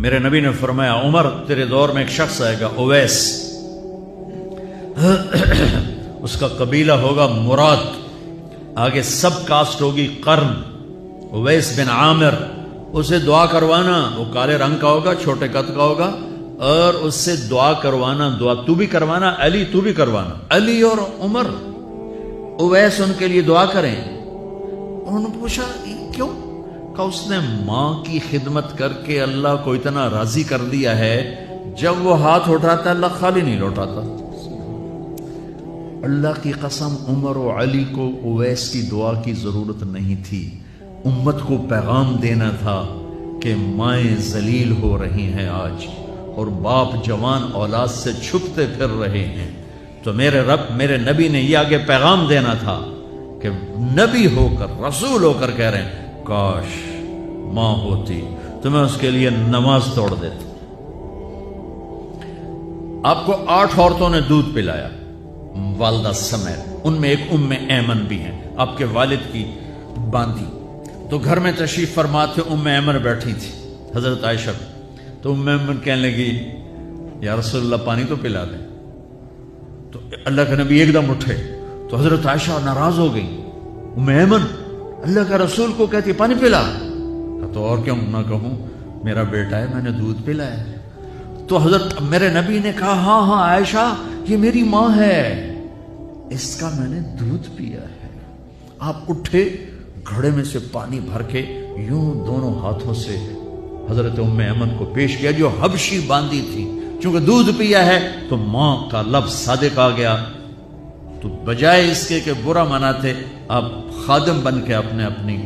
میرے نبی نے فرمایا عمر تیرے دور میں ایک شخص آئے گا اویس، اس کا قبیلہ ہوگا مراد، آگے سب کاسٹ ہوگی قرن، اویس بن عامر، اسے دعا کروانا، وہ کالے رنگ کا ہوگا، چھوٹے قد کا ہوگا، اور اس سے دعا کروانا، دعا تو بھی کروانا، علی تو بھی کروانا، علی اور عمر، اویس ان کے لیے دعا کریں۔ انہوں نے پوچھا کیوں؟ کہ اس نے ماں کی خدمت کر کے اللہ کو اتنا راضی کر دیا ہے، جب وہ ہاتھ اٹھاتا اللہ خالی نہیں لوٹاتا۔ اللہ کی قسم عمر و علی کو اویس کی دعا کی ضرورت نہیں تھی، امت کو پیغام دینا تھا کہ مائیں ذلیل ہو رہی ہیں آج، اور باپ جوان اولاد سے چھپتے پھر رہے ہیں، تو میرے رب میرے نبی نے یہ آگے پیغام دینا تھا کہ نبی ہو کر رسول ہو کر کہہ رہے ہیں کاش ماں ہوتی تو میں اس کے لیے نماز توڑ دیتا۔ آپ کو 8 عورتوں نے دودھ پلایا والدہ سمیت، ان میں ایک ام ایمن بھی ہیں، آپ کے والد کی باندھی، تو گھر میں تشریف فرما تھے، ام ایمن بیٹھی تھی حضرت عائشہ، تو ام ایمن کہنے لگی یا رسول اللہ پانی تو پلا دیں، تو اللہ کے نبی ایک دم اٹھے، تو حضرت عائشہ ناراض ہو گئی، ام ایمن اللہ کا رسول کو کہتی پانی پلا، تو اور کیوں نہ کہوں میرا بیٹا ہے میں نے دودھ پلایا ہے۔ تو حضرت میرے نبی نے کہا ہاں ہاں عائشہ یہ میری ماں ہے، اس کا میں نے دودھ پیا ہے۔ آپ اٹھے، گھڑے میں سے پانی بھر کے یوں دونوں ہاتھوں سے حضرت ام ایمن کو پیش کیا جو حبشی باندھی تھی، چونکہ دودھ پیا ہے تو ماں کا لفظ صادق آ گیا، تو بجائے اس کے کہ برا مناتے آپ خادم بن کے اپنی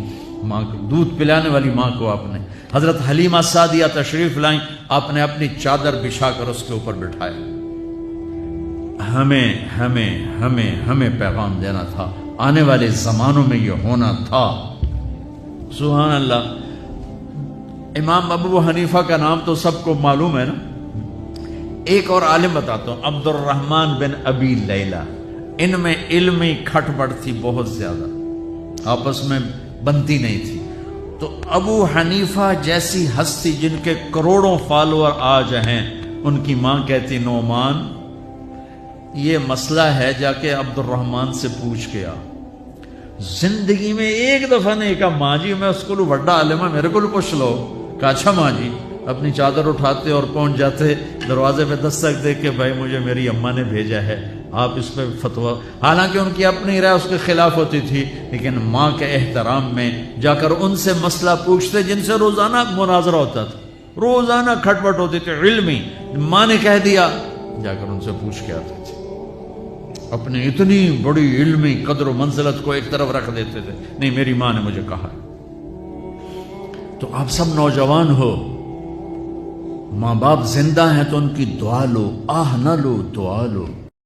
ماں کو دودھ پلانے والی ماں کو آپ نے، حضرت حلیمہ سعدیہ تشریف لائیں، آپ نے اپنی چادر بچھا کر اس کے اوپر بٹھایا۔ ہمیں پیغام دینا تھا، آنے والے زمانوں میں یہ ہونا تھا۔ سبحان اللہ۔ امام ابو حنیفہ کا نام تو سب کو معلوم ہے نا، ایک اور عالم بتاتا ہوں، عبد الرحمن بن ابی لیلہ، ان میں علمی کھٹ پٹ تھی بہت زیادہ، آپس میں بنتی نہیں تھی، تو ابو حنیفہ جیسی ہستی جن کے کروڑوں فالوور آج ہیں، ان کی ماں کہتی نعمان یہ مسئلہ ہے جا کے عبد الرحمن سے پوچھ کے آ۔ زندگی میں ایک دفعہ نہیں کہا ماں جی میں اس کو بڑا عالم ہے میرے کو پوچھ لو، کہا اچھا ماں جی، اپنی چادر اٹھاتے اور پہنچ جاتے، دروازے پہ دستک دے کے بھائی مجھے میری اماں نے بھیجا ہے، آپ اس پہ فتویٰ، حالانکہ ان کی اپنی رائے اس کے خلاف ہوتی تھی، لیکن ماں کے احترام میں جا کر ان سے مسئلہ پوچھتے جن سے روزانہ مناظرہ ہوتا تھا، روزانہ کھٹ پٹ ہوتی تھی علمی، ماں نے کہہ دیا جا کر ان سے پوچھ کے آتے تھے، اپنی اتنی بڑی علمی قدر و منزلت کو ایک طرف رکھ دیتے تھے، نہیں میری ماں نے مجھے کہا۔ تو آپ سب نوجوان ہو، ماں باپ زندہ ہیں تو ان کی دعا لو، آہ نہ لو، دعا لو۔